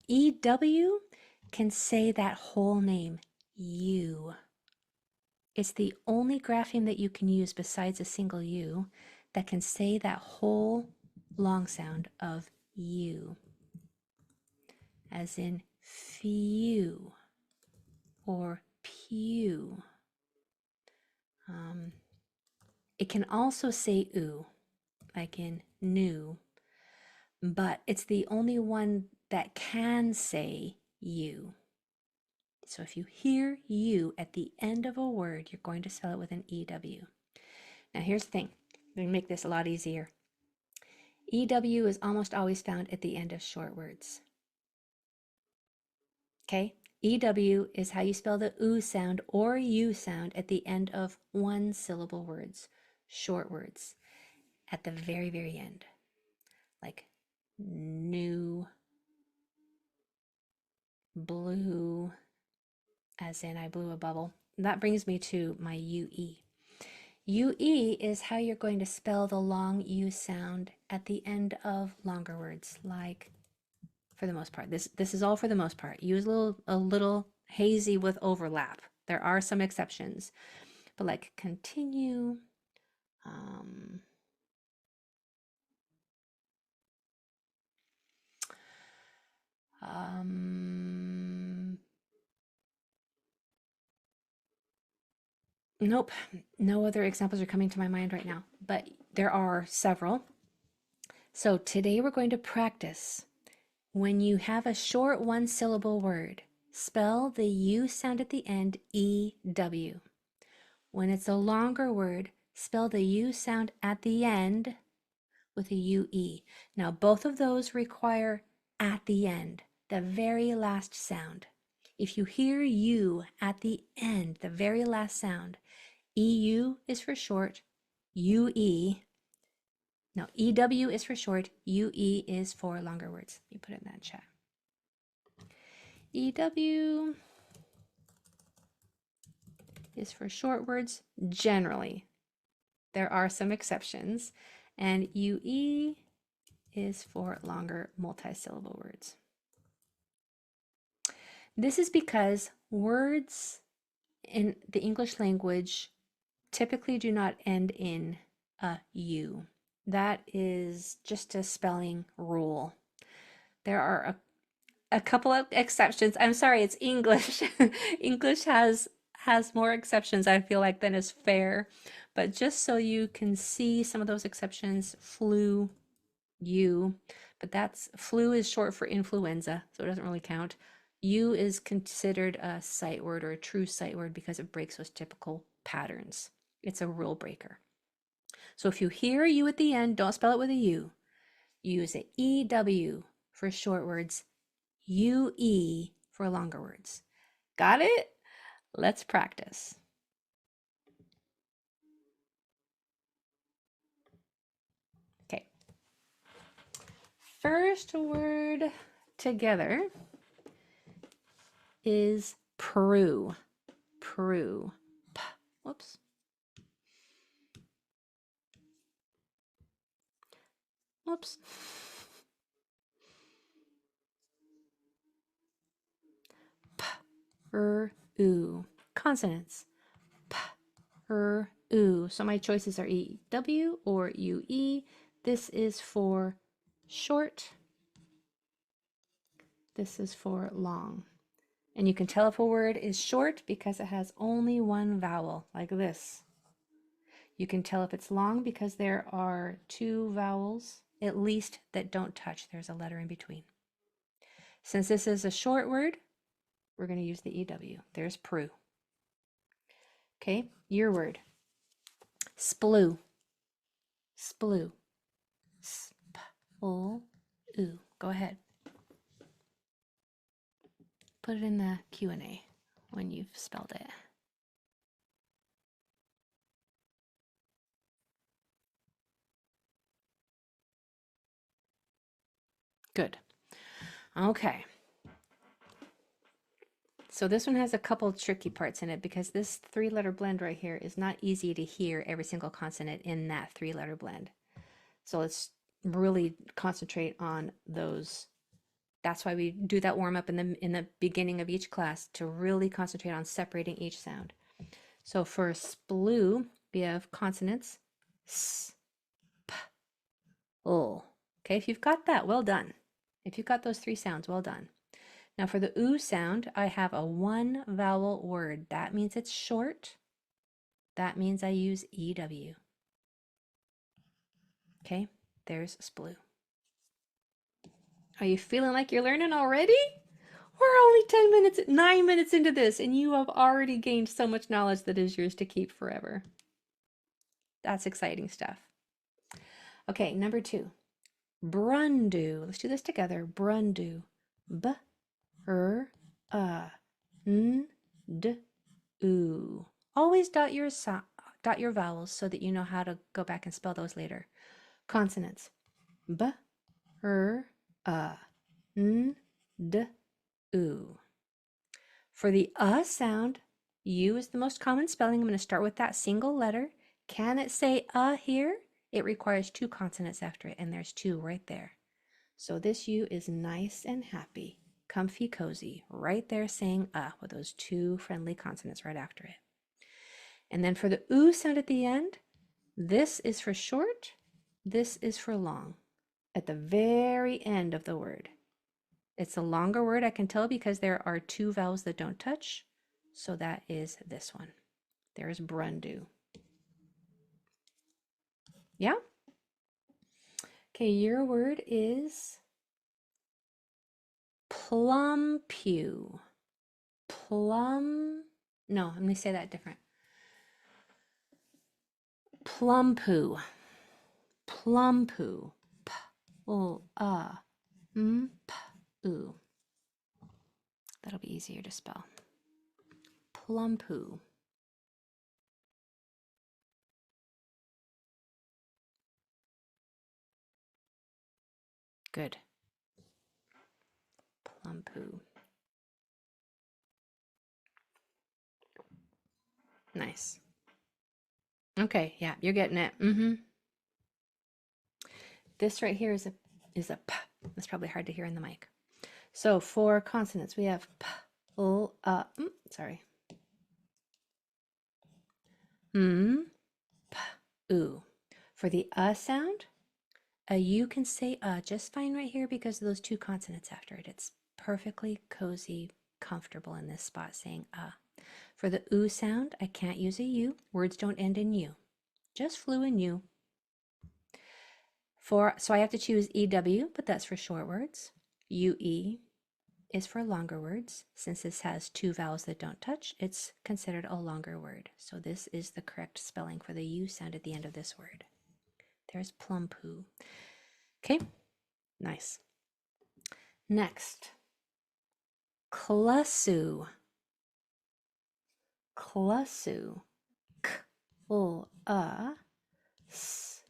EW can say that whole name, you. It's the only grapheme that you can use besides a single U that can say that whole long sound of you, as in few or pew. It can also say oo, like in new, but it's the only one that can say you. So if you hear you at the end of a word, you're going to spell it with an EW. Now here's the thing, let me make this a lot easier. EW is almost always found at the end of short words. Okay, EW is how you spell the oo sound or U sound at the end of one syllable words, short words, at the very, very end. Like new, blue, as in I blew a bubble. That brings me to my UE. UE is how you're going to spell the long U sound at the end of longer words, like, for the most part. This is all for the most part. Use a little hazy with overlap. There are some exceptions, but like continue, nope, no other examples are coming to my mind right now, but there are several. So today we're going to practice when you have a short one syllable word, spell the U sound at the end, EW. When it's a longer word, spell the U sound at the end with a UE. Now both of those require at the end, the very last sound. If you hear U at the end, the very last sound, EU is for short, UE. No, EW is for short, UE is for longer words. You put it in that chat. EW is for short words generally. There are some exceptions. And UE is for longer multisyllable words. This is because words in the English language typically do not end in a U. That is just a spelling rule. There are a couple of exceptions. I'm sorry, it's English. English has more exceptions, I feel like, than is fair. But just so you can see some of those exceptions, flu, U, but that's, flu is short for influenza, so it doesn't really count. U is considered a sight word or a true sight word because it breaks those typical patterns. It's a rule breaker. So if you hear a U at the end, don't spell it with a U. Use a EW for short words, UE for longer words. Got it? Let's practice. Okay. First word together is Peru. Peru. P. Whoops. Whoops. P. U. Consonants. P. U. So my choices are EW or UE. This is for short. This is for long. And you can tell if a word is short because it has only one vowel, like this. You can tell if it's long because there are two vowels, at least, that don't touch. There's a letter in between. Since this is a short word, we're going to use the EW. There's Peru. Okay, your word. Sploo. Sploo. Sp-l-oo. Go ahead. Put it in the Q&A when you've spelled it. Good. Okay. So this one has a couple tricky parts in it because this three-letter blend right here is not easy to hear every single consonant in that three-letter blend. So let's really concentrate on those That's why we do that warm up in the beginning of each class to really concentrate on separating each sound. So for sploo, we have consonants s, p, l. Okay, if you've got that, well done. If you've got those three sounds, well done. Now for the oo sound, I have a one vowel word. That means it's short. That means I use EW. Okay, there's sploo. Are you feeling like you're learning already? We're only 9 minutes into this, and you have already gained so much knowledge that is yours to keep forever. That's exciting stuff. Okay, number 2. Brundu. Let's do this together. Brundu. B, r, n, d, oo. Always dot your vowels so that you know how to go back and spell those later. Consonants. B, r, n, d, oo. For the sound, U is the most common spelling. I'm going to start with that single letter. Can it say here? It requires 2 consonants after it, and there's 2 right there. So this U is nice and happy, comfy, cozy, right there saying with those 2 friendly consonants right after it. And then for the oo sound at the end, this is for short, this is for long, at the very end of the word. It's a longer word, I can tell, because there are 2 vowels that don't touch. So that is this one. There's brundu. Yeah? Okay, your word is plumpew. No, let me say that different. Plumpoo. Plumpoo. P, o, m, p, oo. That'll be easier to spell. Plumpoo. Good. Plumpoo. Nice. Okay, yeah, you're getting it. This right here is a p. That's probably hard to hear in the mic. So for consonants, we have p, l, sorry. P, oo. For the sound, you can say just fine right here because of those 2 consonants after it. It's perfectly cozy, comfortable in this spot saying For the oo sound, I can't use a U. Words don't end in U. Just flu and U. So I have to choose EW, but that's for short words. UE is for longer words. Since this has 2 vowels that don't touch, it's considered a longer word. So this is the correct spelling for the U sound at the end of this word. There's plumpoo. Okay, nice. Next, clusu. Clusu. K, l, s,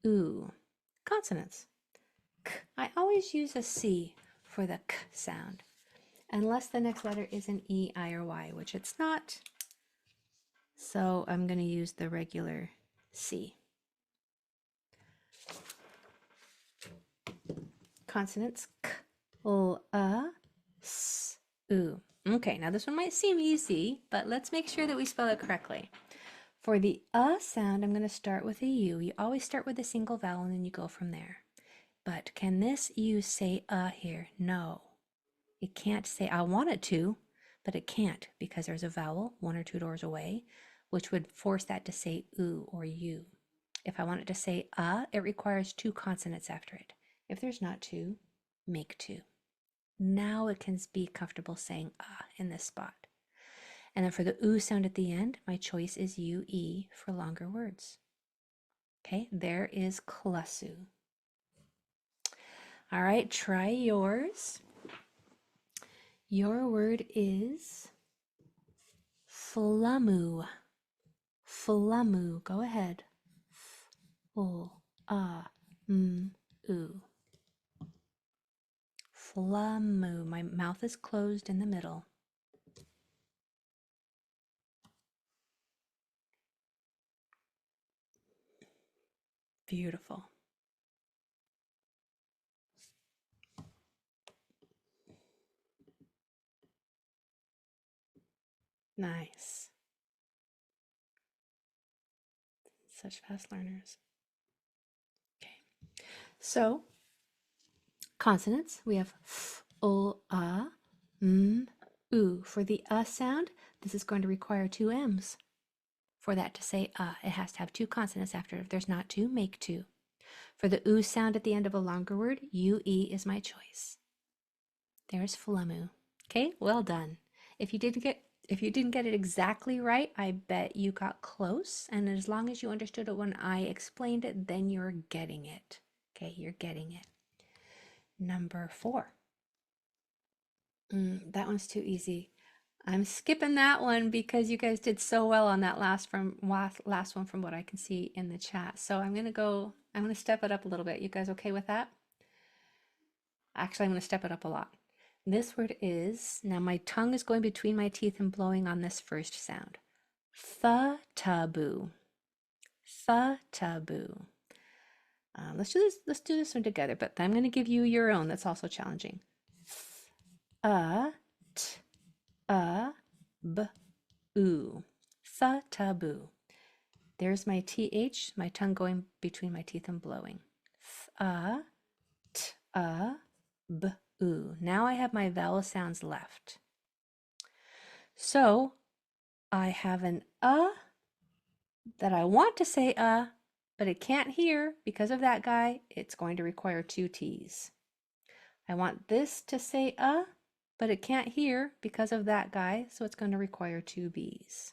oo. Consonants. K. I always use a C for the K sound, unless the next letter is an E, I, or Y, which it's not. So I'm going to use the regular C. Consonants. K, l, s, oo. Okay, now this one might seem easy, but let's make sure that we spell it correctly. For the sound, I'm going to start with a U. You always start with a single vowel and then you go from there. But can this U say here? No. It can't say, I want it to, but it can't because there's a vowel 1 or 2 doors away, which would force that to say oo or U. If I want it to say it requires 2 consonants after it. If there's not 2, make 2. Now it can be comfortable saying in this spot. And then for the oo sound at the end, my choice is UE for longer words. Okay, there is clusu. All right, try yours. Your word is flummu. Flummu. Go ahead. F, oo. Flummu. My mouth is closed in the middle. Beautiful. Nice. Such fast learners. Okay. So, consonants, we have f, o, a, m, u. For the sound, this is going to require two m's. For that to say it has to have two consonants after it. If there's not two, make two. For the oo sound at the end of a longer word, ue is my choice. There's flamu. Okay, well done. If you didn't get it exactly right, I bet you got close. And as long as you understood it when I explained it, then you're getting it. Okay, you're getting it. Number 4. That one's too easy. I'm skipping that one because you guys did so well on that last one from what I can see in the chat. So I'm gonna step it up a little bit. You guys okay with that? Actually, I'm gonna step it up a lot. This word is, now my tongue is going between my teeth and blowing on this first sound. Taboo. Taboo. Let's do this one together, but I'm gonna give you your own. That's also challenging. B, oo. Taboo. There's my th, my tongue going between my teeth and blowing. B, oo. Now I have my vowel sounds left. So I have an that I want to say but it can't hear because of that guy. It's going to require two t's. I want this to say but it can't hear because of that guy, so it's going to require two b's.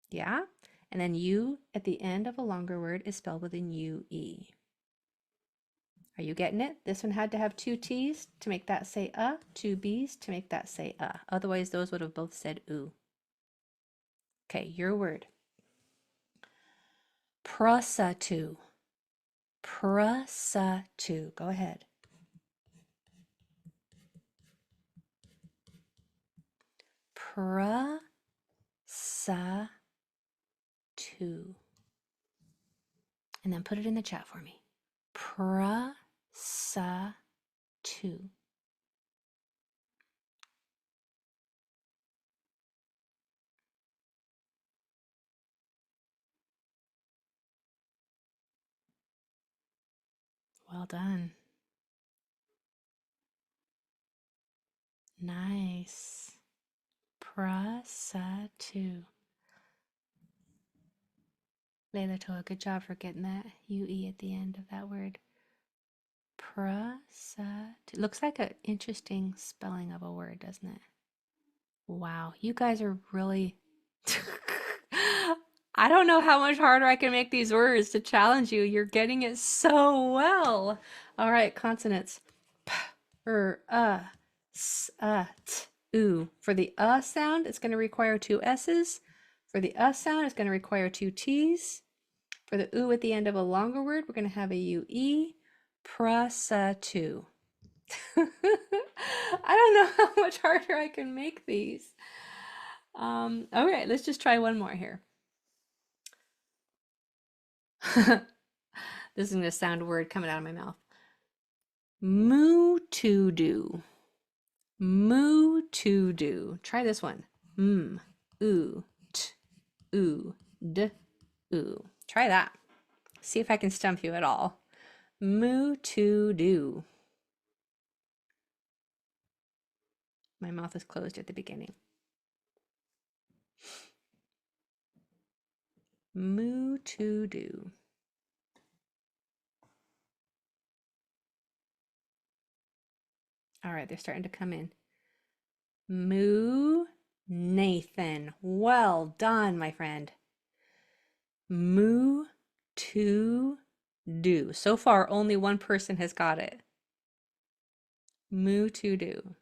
Yeah? And then u at the end of a longer word is spelled with an ue. Are you getting it? This one had to have two t's to make that say two b's to make that say Otherwise, those would have both said oo. Okay, your word. Prasatu. Prasatu. Go ahead. Prasatu. And then put it in the chat for me. Prasatu. Well done. Nice. Prasatu. Layla Toa, good job for getting that UE at the end of that word. Prasatu. Looks like an interesting spelling of a word, doesn't it? Wow, you guys are really... I don't know how much harder I can make these words to challenge you. You're getting it so well. All right, consonants. P, s, t, oo. For the sound, it's going to require two s's. For the sound, it's going to require two t's. For the oo at the end of a longer word, we're going to have a ue. Prasatu. I don't know how much harder I can make these. Okay, let's just try one more here. This is going to sound a word coming out of my mouth. Moo to do. Moo to do. Try this one. Oo, t, oo, d, oo. Try that. See if I can stump you at all. Moo to do. My mouth is closed at the beginning. Moo to do. All right, they're starting to come in. Moo Nathan. Well done, my friend. Moo to do. So far, only one person has got it. Moo to do.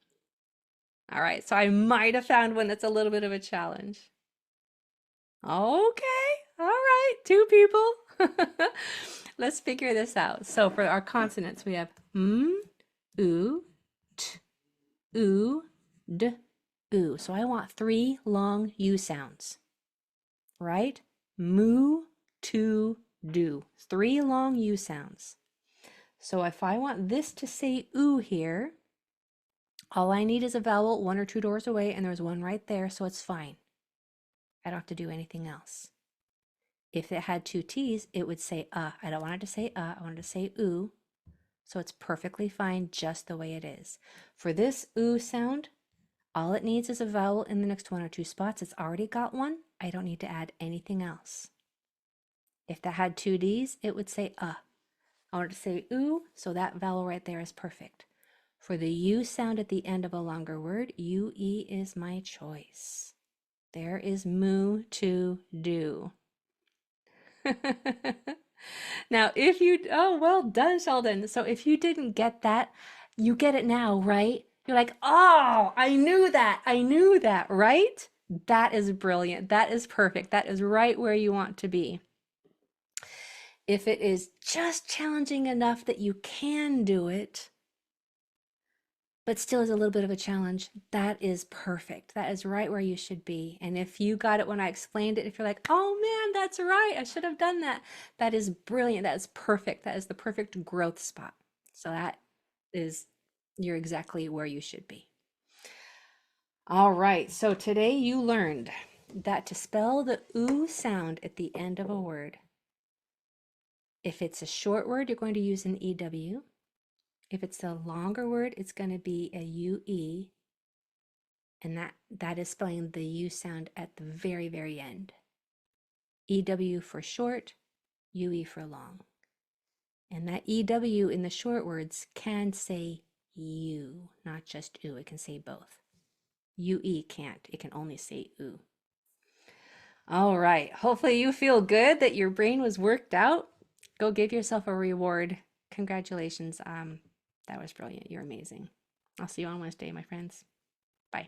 All right, so I might have found one that's a little bit of a challenge. Okay, all right, 2 people. Let's figure this out. So for our consonants, we have oo, t, oo, d, oo. So I want 3 long U sounds, right? Moo, to, do. 3 long U sounds. So if I want this to say oo here, all I need is a vowel 1 or 2 doors away, and there's one right there, so it's fine. I don't have to do anything else. If it had two T's, it would say I don't want it to say I want it to say oo. So it's perfectly fine just the way it is. For this oo sound, all it needs is a vowel in the next one or two spots. It's already got one. I don't need to add anything else. If that had two D's, it would say I want it to say oo, so that vowel right there is perfect. For the U sound at the end of a longer word, UE is my choice. There is moo to do. Now, if you, oh, well done, Sheldon. So if you didn't get that, you get it now, right? You're like, oh, I knew that, right? That is brilliant. That is perfect. That is right where you want to be. If it is just challenging enough that you can do it, but still is a little bit of a challenge, that is perfect. That is right where you should be. And if you got it when I explained it, if you're like, oh man, that's right, I should have done that, that is brilliant. That is perfect. That is the perfect growth spot. So that is, you're exactly where you should be. All right, so today you learned that to spell the oo sound at the end of a word, if it's a short word, you're going to use an EW. If it's a longer word, it's going to be a UE, and that is spelling the U sound at the very, very end. EW for short, UE for long. And that EW in the short words can say U, not just oo. It can say both. UE can't. It can only say oo. All right. Hopefully you feel good that your brain was worked out. Go give yourself a reward. Congratulations. That was brilliant. You're amazing. I'll see you on Wednesday, my friends. Bye.